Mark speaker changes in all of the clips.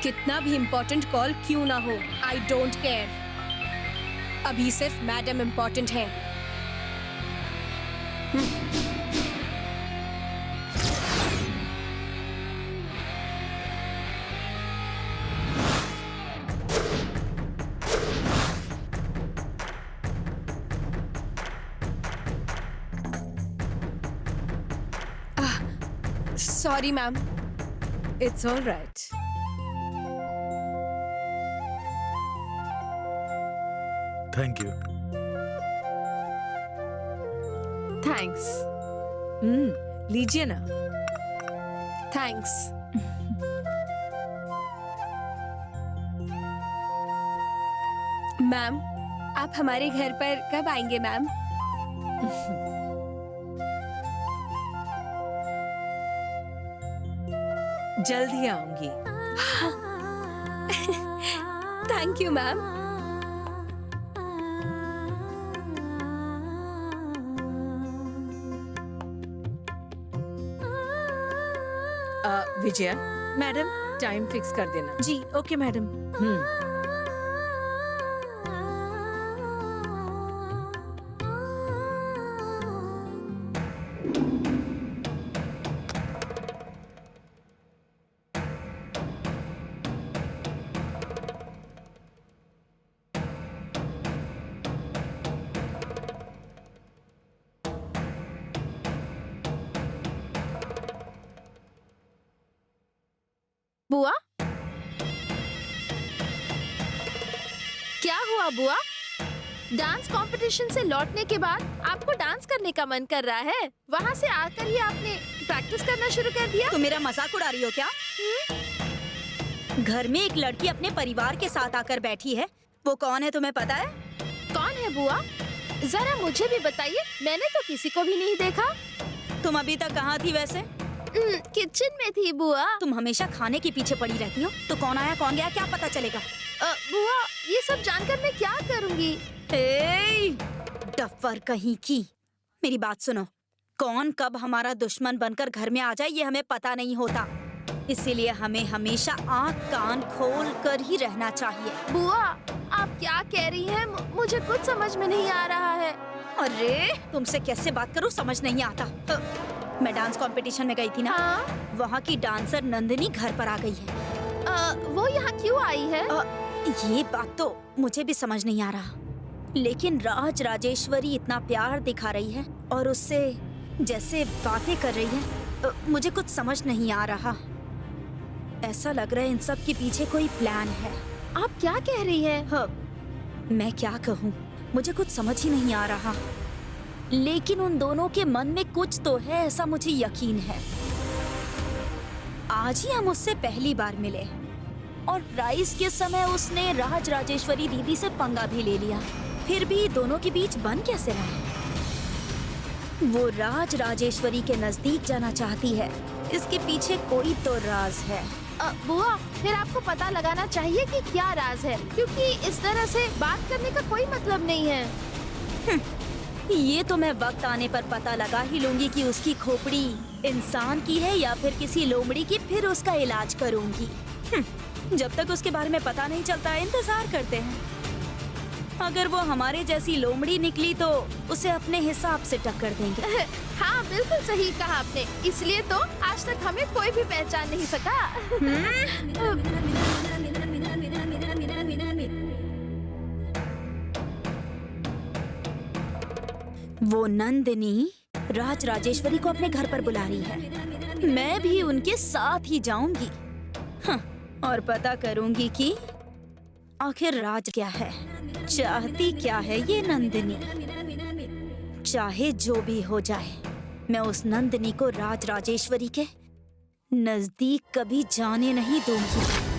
Speaker 1: कितना भी important call क्यों ना हो, आई डोंट केयर। अभी सिर्फ मैडम इम्पोर्टेंट है। Sorry ma'am.
Speaker 2: It's all right.
Speaker 3: Thank you.
Speaker 4: Thanks.
Speaker 2: लीजिए ना।
Speaker 1: थैंक्स। मैम, आप हमारे घर पर कब आएंगे मैम?
Speaker 2: जल्द ही आऊंगी।
Speaker 1: Thank you ma'am.
Speaker 2: Vijaya, madam time fix कर देना।
Speaker 5: जी ओके मैडम।
Speaker 4: बुआ, क्या हुआ बुआ? डांस कंपटीशन से लौटने के बाद आपको डांस करने का मन कर रहा है? वहाँ से आकर ही आपने प्रैक्टिस करना शुरू कर दिया?
Speaker 5: तुम मेरा मजाक उड़ा रही हो क्या? घर में एक लड़की अपने परिवार के साथ आकर बैठी है। वो कौन है तुम्हें पता है?
Speaker 4: कौन है बुआ? जरा मुझे भी बताइए, मैंने तो किसी को भी नहीं देखा।
Speaker 5: तुम अभी तक कहाँ थी वैसे?
Speaker 4: किचन में थी बुआ।
Speaker 5: तुम हमेशा खाने के पीछे पड़ी रहती हो, तो कौन आया कौन गया क्या पता चलेगा?
Speaker 4: बुआ, ये सब जानकर मैं क्या करूँगी?
Speaker 5: डफर कहीं की। मेरी बात सुनो, कौन कब हमारा दुश्मन बनकर घर में आ जाए ये हमें पता नहीं होता, इसीलिए हमें हमेशा आँख कान खोल कर ही रहना चाहिए।
Speaker 4: बुआ, आप क्या कह रही हैं? मुझे कुछ समझ में नहीं आ रहा है।
Speaker 5: अरे तुमसे कैसे बात करूं समझ नहीं आता। मैं डांस कंपटीशन में गई थी ना।
Speaker 4: हाँ?
Speaker 5: वहाँ की डांसर नंदिनी घर पर आ गई है।
Speaker 4: वो यहाँ क्यों आई है?
Speaker 5: ये बात तो मुझे भी समझ नहीं आ रहा, लेकिन राज राजेश्वरी इतना प्यार दिखा रही है और उससे जैसे बातें कर रही है, मुझे कुछ समझ नहीं आ रहा। ऐसा लग रहा है इन सब के पीछे कोई प्लान है।
Speaker 4: आप क्या कह रही हैं?
Speaker 5: मैं क्या कहूँ, मुझे कुछ समझ ही नहीं आ रहा, लेकिन उन दोनों के मन में कुछ तो है, ऐसा मुझे यकीन है। आज ही हम उससे पहली बार मिले और प्राइज के समय उसने राज राजेश्वरी दीदी से पंगा भी ले लिया, फिर भी दोनों के बीच बन कैसे रहा? वो राज राजेश्वरी के नजदीक जाना चाहती है, इसके पीछे कोई तो राज है।
Speaker 4: बुआ, फिर आपको पता लगाना चाहिए कि क्या राज है, क्योंकि इस तरह से बात करने का कोई मतलब नहीं है।
Speaker 5: ये तो मैं वक्त आने पर पता लगा ही लूंगी कि उसकी खोपड़ी इंसान की है या फिर किसी लोमड़ी की, फिर उसका इलाज करूंगी। जब तक उसके बारे में पता नहीं चलता इंतजार करते हैं। अगर वो हमारे जैसी लोमड़ी निकली तो उसे अपने हिसाब से टक्कर देंगे।
Speaker 4: हाँ बिल्कुल सही कहा आपने, इसलिए तो आज तक हमें कोई भी पहचान नहीं सका।
Speaker 5: वो नंदिनी राज राजेश्वरी को अपने घर पर बुला रही है, मैं भी उनके साथ ही जाऊंगी। और पता करूंगी कि आखिर राज क्या है, चाहती क्या है ये नंदिनी। चाहे जो भी हो जाए, मैं उस नंदिनी को राज राजेश्वरी के नजदीक कभी जाने नहीं दूंगी।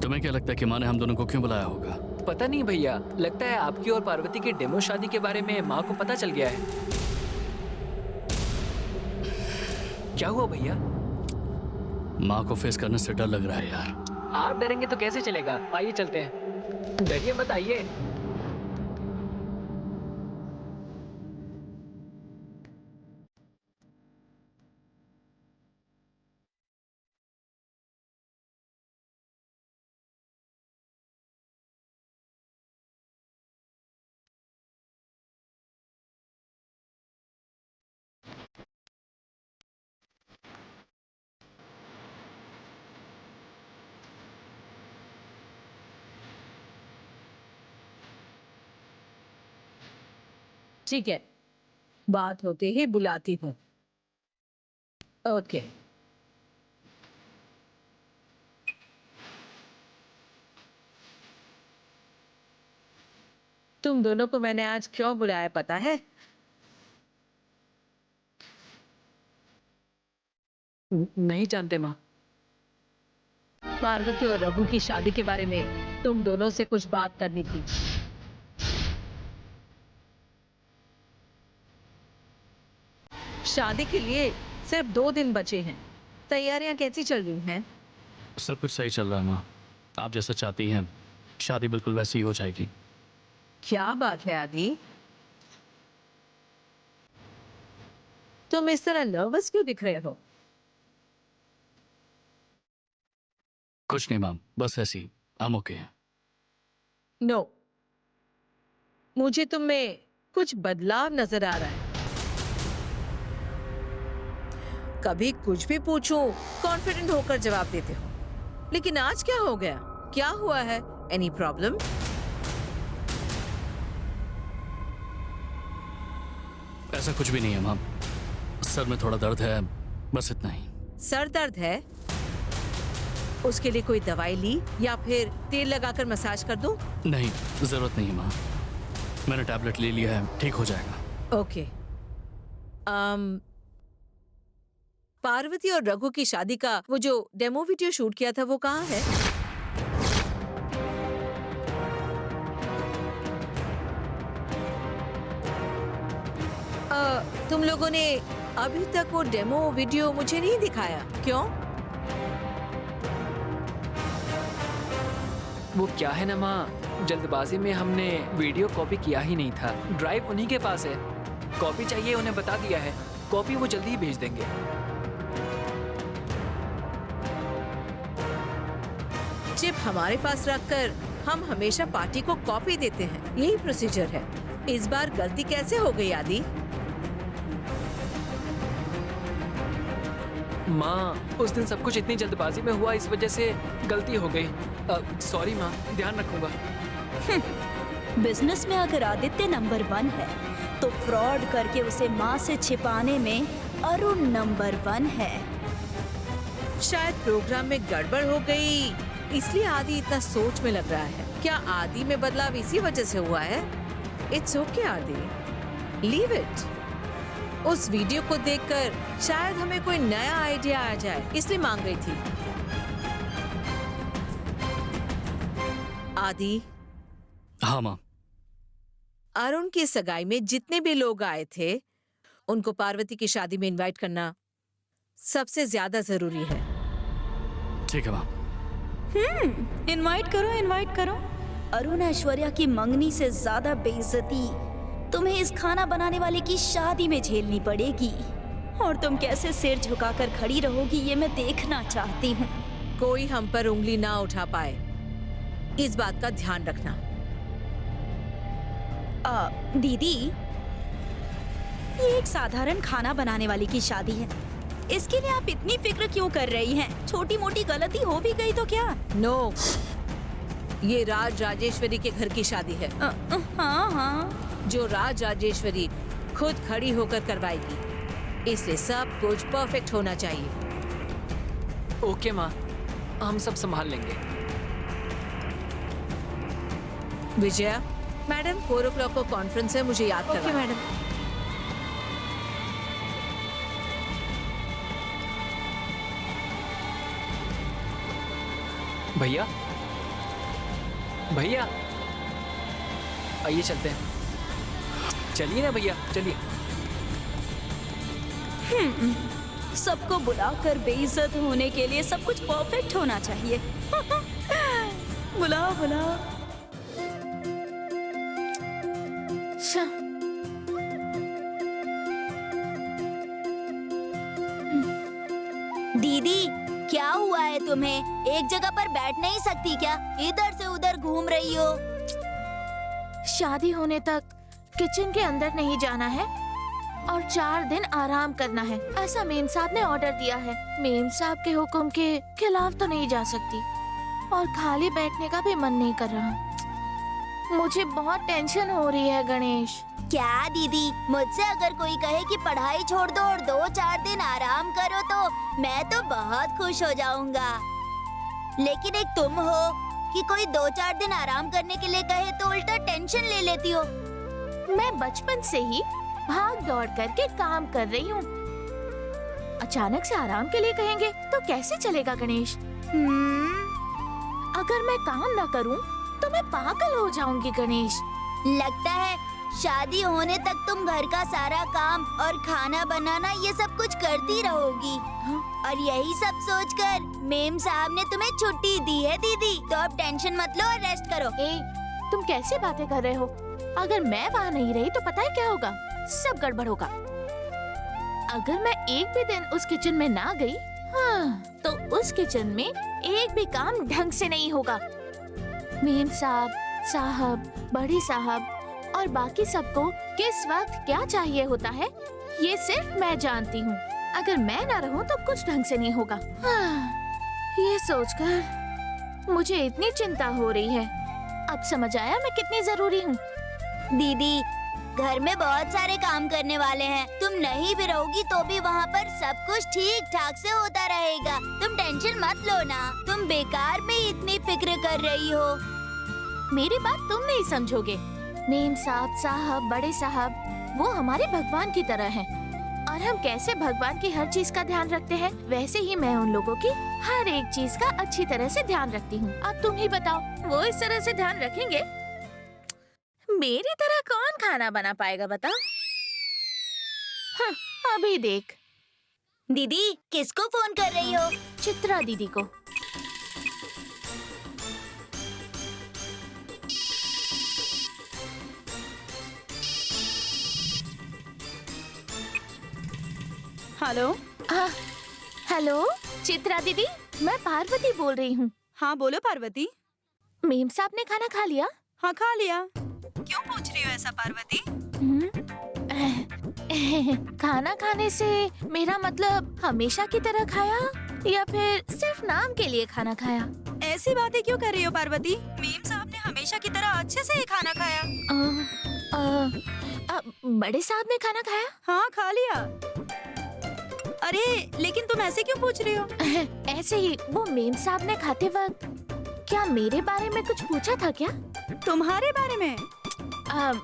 Speaker 6: तुम्हें क्या लगता है कि माँ ने हम दोनों को क्यों बुलाया होगा?
Speaker 7: पता नहीं भैया, लगता है आपकी और पार्वती की डेमो शादी के बारे में माँ को पता चल गया है। क्या हुआ भैया?
Speaker 6: माँ को फेस करने से डर लग रहा है यार।
Speaker 7: आप डरेंगे तो कैसे चलेगा? आइए चलते हैं। डरिए मत, आइए।
Speaker 2: ठीक है, बात होते ही बुलाती हूँ। ओके। तुम दोनों को मैंने आज क्यों बुलाया पता है?
Speaker 8: नहीं जानते माँ।
Speaker 2: पार्वती और रघु की शादी के बारे में तुम दोनों से कुछ बात करनी थी। शादी के लिए सिर्फ 2 दिन बचे हैं। तैयारियां कैसी चल रही हैं?
Speaker 6: सब कुछ सही चल रहा है माँ। आप जैसा चाहती हैं शादी बिल्कुल वैसी ही हो जाएगी।
Speaker 2: क्या बात है आदि, तुम इस तरह नर्वस क्यों दिख रहे हो?
Speaker 6: कुछ नहीं मैम, बस ऐसी हम ओके हैं।
Speaker 2: नो, मुझे तुम में कुछ बदलाव नजर आ रहा है। कभी कुछ भी पूछूं कॉन्फिडेंट होकर जवाब देते हो, लेकिन आज क्या हो गया? क्या हुआ है? Any problem?
Speaker 6: ऐसा कुछ भी नहीं है मैम, सर में थोड़ा दर्द है, बस इतना ही।
Speaker 2: सर दर्द है? उसके लिए कोई दवाई ली या फिर तेल लगाकर मसाज कर दूं?
Speaker 6: नहीं, जरूरत नहीं है माँ, मैंने टैबलेट ले लिया है, ठीक हो जाएगा।
Speaker 2: ओके। पार्वती और रघु की शादी का वो जो डेमो वीडियो शूट किया था वो कहाँ है? तुम लोगों ने अभी तक वो डेमो वीडियो मुझे नहीं दिखाया, क्यों?
Speaker 7: वो क्या है ना माँ, जल्दबाजी में हमने वीडियो कॉपी किया ही नहीं था। ड्राइव उन्हीं के पास है, कॉपी चाहिए उन्हें बता दिया है, कॉपी वो जल्दी ही भेज देंगे।
Speaker 2: चिप हमारे पास रखकर हम हमेशा पार्टी को कॉपी देते हैं, यही प्रोसीजर है। इस बार गलती कैसे हो गई आदि?
Speaker 7: माँ, उस दिन सब कुछ इतनी जल्दबाजी में हुआ, इस वजह से गलती हो गई। सॉरी माँ, ध्यान रखूंगा।
Speaker 5: बिजनेस में अगर आदित्य नंबर 1 है तो फ्रॉड करके उसे माँ से छिपाने में अरुण नंबर 1 है।
Speaker 2: शायद प्रोग्राम में गड़बड़ हो गई, इसलिए आदि इतना सोच में लग रहा है। क्या आदि में बदलाव इसी वजह से हुआ है? इट्स ओके आदि, लीव इट। उस वीडियो को देखकर शायद हमें कोई नया आइडिया आ जाए, इसलिए मांग रही थी। आदि।
Speaker 6: हाँ माँ।
Speaker 2: अरुण की सगाई में जितने भी लोग आए थे उनको पार्वती की शादी में इनवाइट करना सबसे ज्यादा जरूरी है।
Speaker 6: ठीक है माँ।
Speaker 5: इनवाइट करो, इनवाइट करो। अरुण ऐश्वर्या की मंगनी से ज्यादा बेइज्जती तुम्हें इस खाना बनाने वाले की शादी में झेलनी पड़ेगी, और तुम कैसे सिर झुकाकर खड़ी रहोगी ये मैं देखना चाहती हूँ।
Speaker 2: कोई हम पर उंगली ना उठा पाए, इस बात का ध्यान रखना।
Speaker 5: दीदी, ये एक साधारण खाना बनाने वाली की शादी है, इसके लिए आप इतनी फिक्र क्यों कर रही हैं? छोटी मोटी गलती हो भी गई तो क्या?
Speaker 2: नो, ये राज राजेश्वरी के घर की शादी है।
Speaker 5: हाँ हाँ,
Speaker 2: जो राज राजेश्वरी खुद खड़ी होकर करवाएगी, इसलिए सब कुछ परफेक्ट होना चाहिए।
Speaker 7: ओके माँ, हम सब संभाल लेंगे।
Speaker 2: विजया मैडम, 4 o'clock को कॉन्फ्रेंस है, मुझे याद करना।
Speaker 1: मैडम।
Speaker 7: भैया, भैया आइए चलते हैं। चलिए ना भैया, चलिए।
Speaker 5: सबको बुलाकर बेइज्जत होने के लिए सब कुछ परफेक्ट होना चाहिए। बुलाओ बुलाओ। दीदी, क्या हुआ है तुम्हें? एक जगह पर बैठ नहीं सकती क्या? इधर से उधर घूम रही हो।
Speaker 4: शादी होने तक किचन के अंदर नहीं जाना है और 4 दिन आराम करना है, ऐसा मेम साहब ने ऑर्डर दिया है। मेम साहब के हुक्म के खिलाफ तो नहीं जा सकती, और खाली बैठने का भी मन नहीं कर रहा। मुझे बहुत टेंशन हो रही है गणेश।
Speaker 9: क्या दीदी, मुझसे अगर कोई कहे कि पढ़ाई छोड़ दो और 2-4 दिन आराम करो तो मैं तो बहुत खुश हो जाऊंगा। लेकिन एक तुम हो कि कोई 2-4 दिन आराम करने के लिए कहे तो उल्टा टेंशन ले लेती हो।
Speaker 4: मैं बचपन से ही भाग दौड़ करके काम कर रही हूँ। अचानक से आराम के लिए कहेंगे तो कैसे चलेगा गणेश? अगर मैं काम ना करूँ तो मैं पागल हो जाऊंगी गणेश।
Speaker 9: लगता है शादी होने तक तुम घर का सारा काम और खाना बनाना ये सब कुछ करती रहोगी। और यही सब सोचकर मेम साहब ने तुम्हें छुट्टी दी है दीदी। तो अब टेंशन मत लो और रेस्ट करो।
Speaker 4: तुम कैसी बातें कर रहे हो? अगर मैं वहाँ नहीं रही तो पता है क्या होगा? सब गड़बड़ होगा। अगर मैं एक भी दिन उस किचन में ना गई, हाँ, तो उस किचन में एक भी काम ढंग से नहीं होगा। मेम साहब, बड़ी साहब और बाकी सबको किस वक्त क्या चाहिए होता है ये सिर्फ मैं जानती हूँ। अगर मैं ना रहूँ तो कुछ ढंग से नहीं होगा। हाँ, ये सोचकर मुझे इतनी चिंता हो रही है। अब समझ आया मैं कितनी जरूरी हूँ।
Speaker 9: दीदी, घर में बहुत सारे काम करने वाले हैं। तुम नहीं भी रहोगी तो भी वहाँ पर सब कुछ ठीक ठाक से होता रहेगा। तुम टेंशन मत लो ना। तुम बेकार में इतनी फिक्र कर रही हो।
Speaker 4: मेरी बात तुम नहीं समझोगे। मेम साहब, बड़े साहब वो हमारे भगवान की तरह हैं। और हम कैसे भगवान की हर चीज का ध्यान रखते हैं, वैसे ही मैं उन लोगों की हर एक चीज का अच्छी तरह से ध्यान रखती हूँ। अब तुम ही बताओ, वो इस तरह से ध्यान रखेंगे? मेरी तरह कौन खाना बना पाएगा बताओ? हाँ, अभी देख।
Speaker 9: दीदी, किसको फोन कर रही हो?
Speaker 4: चित्रा दीदी को।
Speaker 5: हेलो।
Speaker 4: हेलो चित्रा दीदी, मैं पार्वती बोल रही हूँ।
Speaker 5: हाँ बोलो पार्वती।
Speaker 4: मेम साहब ने खाना खा लिया?
Speaker 5: हाँ खा लिया। क्यों पूछ रही हो ऐसा पार्वती?
Speaker 4: खाना खाने से मेरा मतलब हमेशा की तरह खाया या फिर सिर्फ नाम के लिए खाना खाया?
Speaker 5: ऐसी बातें क्यों कर रही हो पार्वती? मेम साहब ने हमेशा की तरह अच्छे से ही खाना खाया।
Speaker 4: बड़े साहब ने खाना खाया?
Speaker 5: हाँ खा लिया। अरे लेकिन तुम ऐसे क्यों पूछ रही हो?
Speaker 4: ऐसे ही। वो मेम साहब ने खाते वक्त क्या मेरे बारे में कुछ पूछा था क्या?
Speaker 5: तुम्हारे बारे में?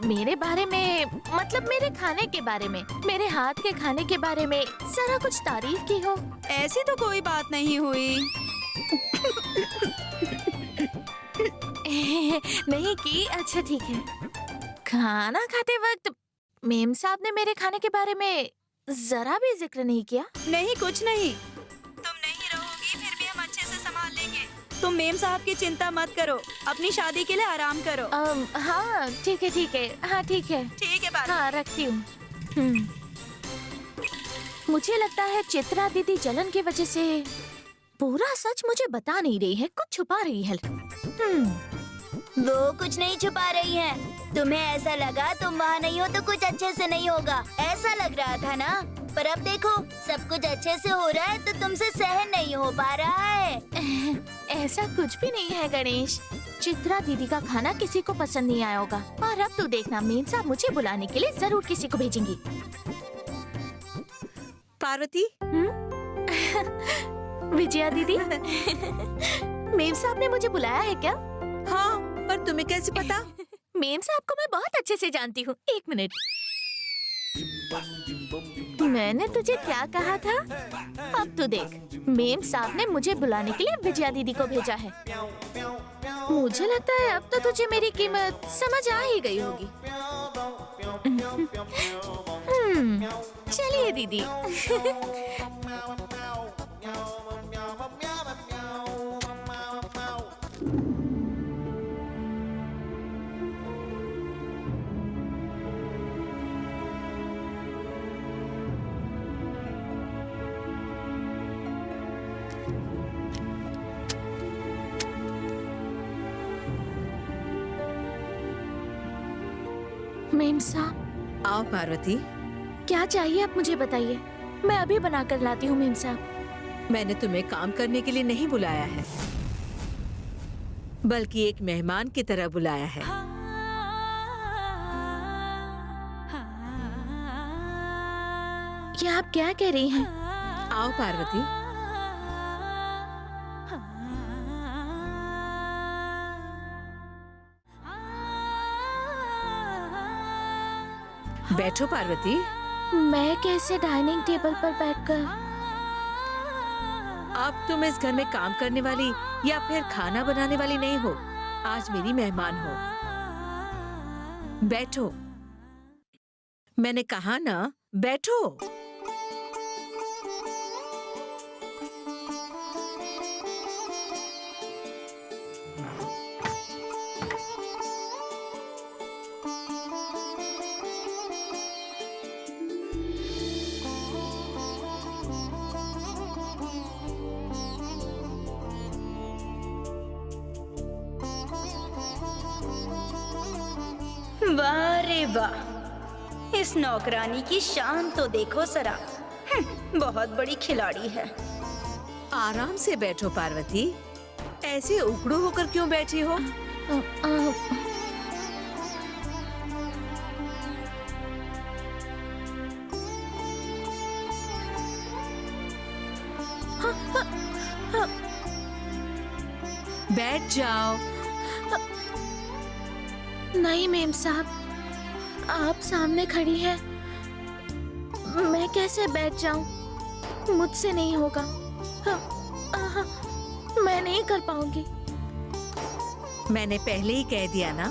Speaker 4: मेरे बारे में मतलब मेरे खाने के बारे में, मेरे हाथ के खाने के बारे में जरा कुछ तारीफ की हो?
Speaker 5: ऐसी तो कोई बात नहीं हुई।
Speaker 4: नहीं की? अच्छा ठीक है। खाना खाते वक्त मेम साहब ने मेरे खाने के बारे में जरा भी जिक्र नहीं किया?
Speaker 5: नहीं कुछ नहीं। तुम नहीं रहोगी फिर भी हम अच्छे से संभाल लेंगे। तुम मेम साहब की चिंता मत करो, अपनी शादी के लिए आराम करो।
Speaker 4: हाँ ठीक है ठीक है। हाँ ठीक है
Speaker 5: ठीक है बात।
Speaker 4: हाँ रखती हूँ। मुझे लगता है चित्रा दीदी जलन की वजह से पूरा सच मुझे बता नहीं रही है, कुछ छुपा रही है।
Speaker 9: वो कुछ नहीं छुपा रही है। तुम्हें ऐसा लगा तुम वहाँ नहीं हो तो कुछ अच्छे से नहीं होगा, ऐसा लग रहा था ना? पर अब देखो सब कुछ अच्छे से हो रहा है तो तुमसे सहन नहीं हो पा रहा है।
Speaker 4: ऐसा कुछ भी नहीं है गणेश। चित्रा दीदी का खाना किसी को पसंद नहीं आया होगा और अब तू देखना मेम साहब मुझे बुलाने के लिए जरूर किसी को भेजेंगी।
Speaker 5: पार्वती।
Speaker 4: विजया दीदी। मेम साहब ने मुझे बुलाया है क्या?
Speaker 2: हाँ, पर तुम्हें कैसे पता?
Speaker 4: मेम साहब को मैं बहुत अच्छे से जानती हूँ। एक मिनट, मैंने तुझे क्या कहा था? अब तू देख, मेम साहब ने मुझे बुलाने के लिए विजया दीदी को भेजा है। मुझे लगता है अब तो तुझे मेरी कीमत समझ आ ही गई होगी। चलिए दीदी। मेम साहब।
Speaker 2: आओ पार्वती।
Speaker 4: क्या चाहिए आप मुझे बताइए, मैं अभी बना कर लाती हूँ। मेम साहब,
Speaker 2: मैंने तुम्हें काम करने के लिए नहीं बुलाया है, बल्कि एक मेहमान की तरह बुलाया है।
Speaker 4: ये आप क्या कह रही हैं?
Speaker 2: आओ पार्वती। बैठो पार्वती।
Speaker 4: मैं कैसे डाइनिंग टेबल पर बैठकर?
Speaker 2: अब तुम इस घर में काम करने वाली या फिर खाना बनाने वाली नहीं हो। आज मेरी मेहमान हो। बैठो। मैंने कहा ना, बैठो।
Speaker 5: वाह रे वाह, इस नौकरानी की शान तो देखो जरा। बहुत बड़ी खिलाड़ी है।
Speaker 2: आराम से बैठो पार्वती। ऐसे उखड़ू होकर क्यों बैठी हो? बैठ जाओ।
Speaker 4: नहीं मेम साहब, आप सामने खड़ी हैं। मैं कैसे बैठ जाऊं? मुझसे नहीं होगा। मैं नहीं कर पाऊंगी।
Speaker 2: मैंने पहले ही कह दिया ना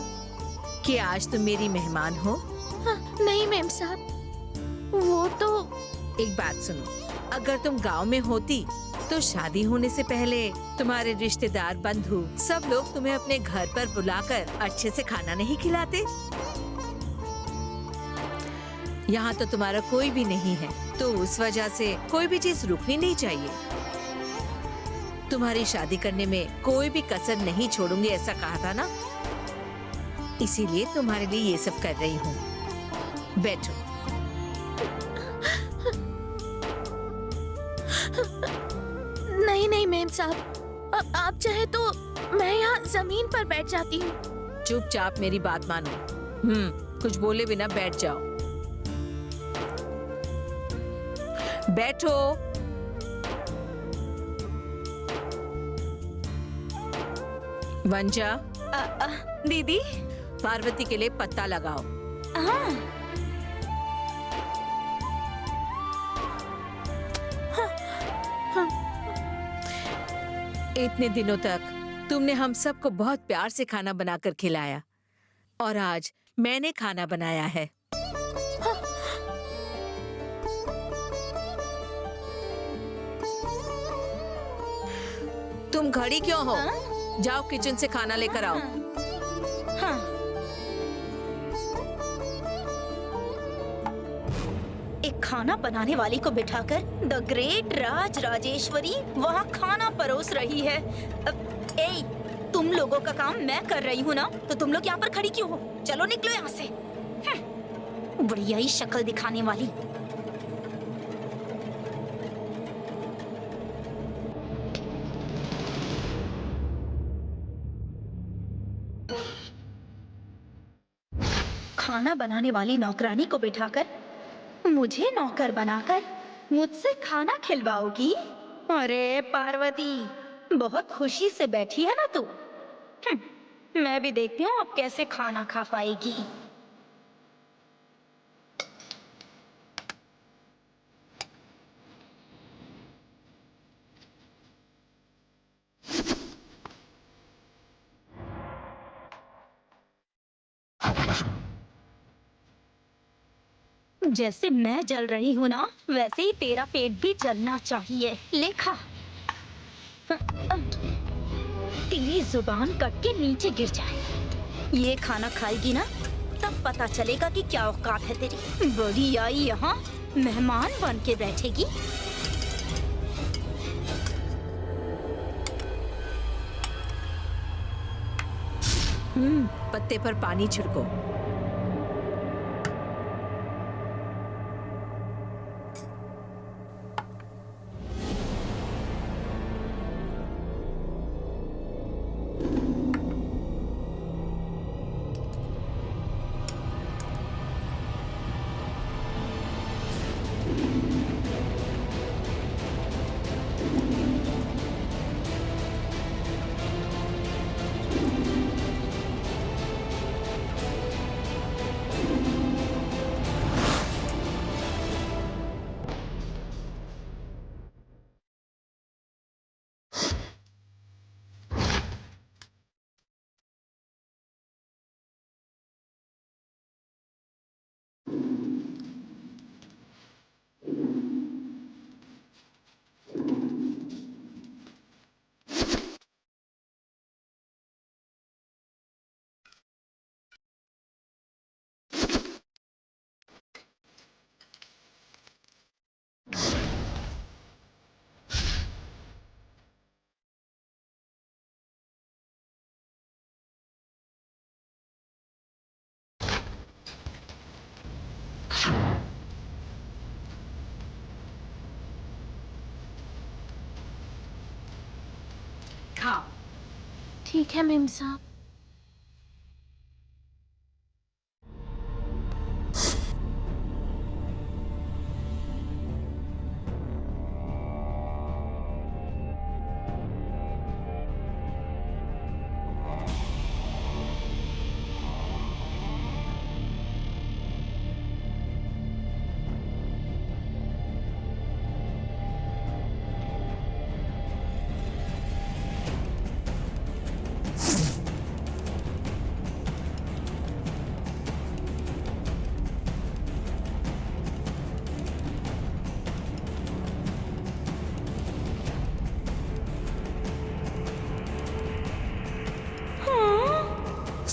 Speaker 2: कि आज तुम मेरी मेहमान हो।
Speaker 4: नहीं मेम साहब, वो तो
Speaker 2: एक बात सुनो, अगर तुम गांव में होती तो शादी होने से पहले तुम्हारे रिश्तेदार, बंधु सब लोग तुम्हें अपने घर पर बुलाकर अच्छे से खाना नहीं खिलाते। यहाँ तो तुम्हारा कोई भी नहीं है, तो उस वजह से कोई भी चीज रुकनी नहीं चाहिए। तुम्हारी शादी करने में कोई भी कसर नहीं छोड़ूंगी, ऐसा कहा था ना, इसीलिए तुम्हारे लिए ये सब कर रही हूँ। बैठो।
Speaker 4: नहीं नहीं मेम साहब, आप चाहे तो मैं यहाँ जमीन पर बैठ जाती हूँ।
Speaker 2: चुपचाप मेरी बात मानो। कुछ बोले बिना बैठ जाओ। बैठो। वंजा,
Speaker 5: दीदी।
Speaker 2: पार्वती के लिए पत्ता लगाओ।
Speaker 5: हाँ।
Speaker 2: इतने दिनों तक तुमने हम सबको बहुत प्यार से खाना बनाकर खिलाया, और आज मैंने खाना बनाया है। तुम घड़ी क्यों हो? जाओ किचन से खाना लेकर आओ।
Speaker 5: हाँ। एक खाना बनाने वाली को बिठाकर द ग्रेट राज राजेश्वरी वहाँ खाना परोस रही है। तुम लोगों का काम मैं कर रही हूँ ना, तो तुम लोग यहाँ पर खड़ी क्यों हो? चलो निकलो यहाँ से। बढ़िया ही शक्ल दिखाने वाली। खाना बनाने वाली नौकरानी को बिठाकर मुझे नौकर बनाकर मुझसे खाना खिलवाओगी? अरे पार्वती, बहुत खुशी से बैठी है ना तू। मैं भी देखती हूँ अब कैसे खाना खा पाएगी। जैसे मैं जल रही हूँ ना, वैसे ही तेरा पेट भी जलना चाहिए। लेखा, तेरी जुबान कट के नीचे गिर जाए। ये खाना खाएगी ना, तब पता चलेगा कि क्या औकात है तेरी। बड़ी आई यहाँ मेहमान बन के बैठेगी।
Speaker 2: पत्ते पर पानी छिड़को।
Speaker 4: ठीक है मेम साहब।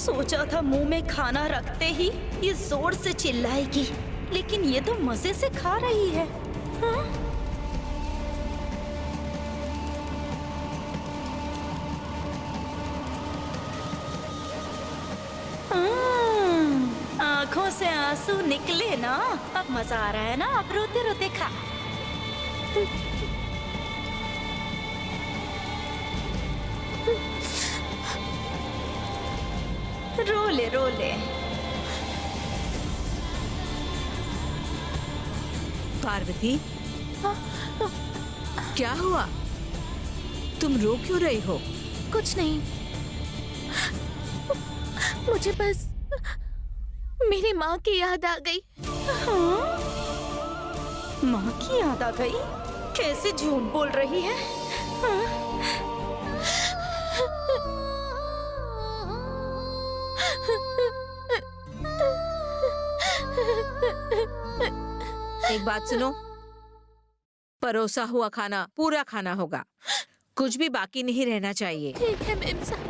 Speaker 5: सोचा था मुंह में खाना रखते ही ये जोर से चिल्लाएगी, लेकिन ये तो मजे से खा रही है। हाँ? आंखों से आंसू निकले ना, अब मजा आ रहा है ना, अब रोते रोते खा। रोले रोले।
Speaker 2: पार्वती, क्या हुआ? तुम रो क्यों रही हो?
Speaker 4: कुछ नहीं, मुझे बस मेरी माँ की याद आ गई।
Speaker 5: हाँ? माँ की याद आ गई? कैसे झूठ बोल रही है? हाँ?
Speaker 2: एक बात सुनो, परोसा हुआ खाना पूरा खाना होगा, कुछ भी बाकी नहीं रहना चाहिए।
Speaker 4: ठीक है मेम साहब।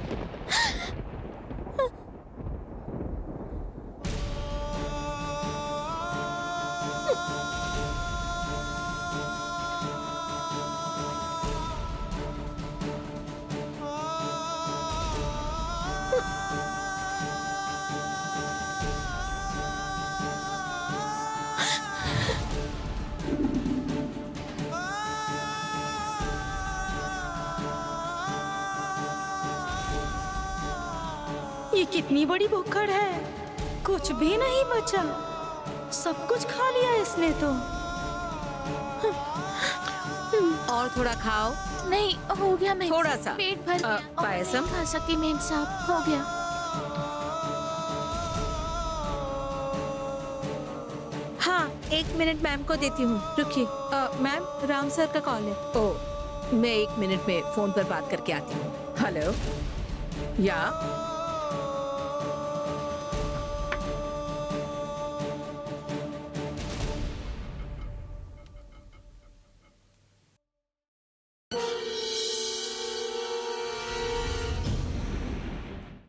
Speaker 5: ये कितनी बड़ी भुक्कड़ है, कुछ भी नहीं बचा, सब कुछ खा लिया इसने तो।
Speaker 2: और थोड़ा खाओ।
Speaker 4: नहीं, हो गया मेम
Speaker 2: थोड़ा
Speaker 4: साहब,
Speaker 2: सा।
Speaker 4: पेट भर गया। और
Speaker 2: पायसम?
Speaker 4: नहीं खा सकती मेम साहब, हो गया।
Speaker 2: हाँ, 1 मिनट मैम को देती हूँ, रुकिए। मैम, राम सर का कॉल है। मैं 1 मिनट में फोन पर बात करके आती हूँ। हेलो, या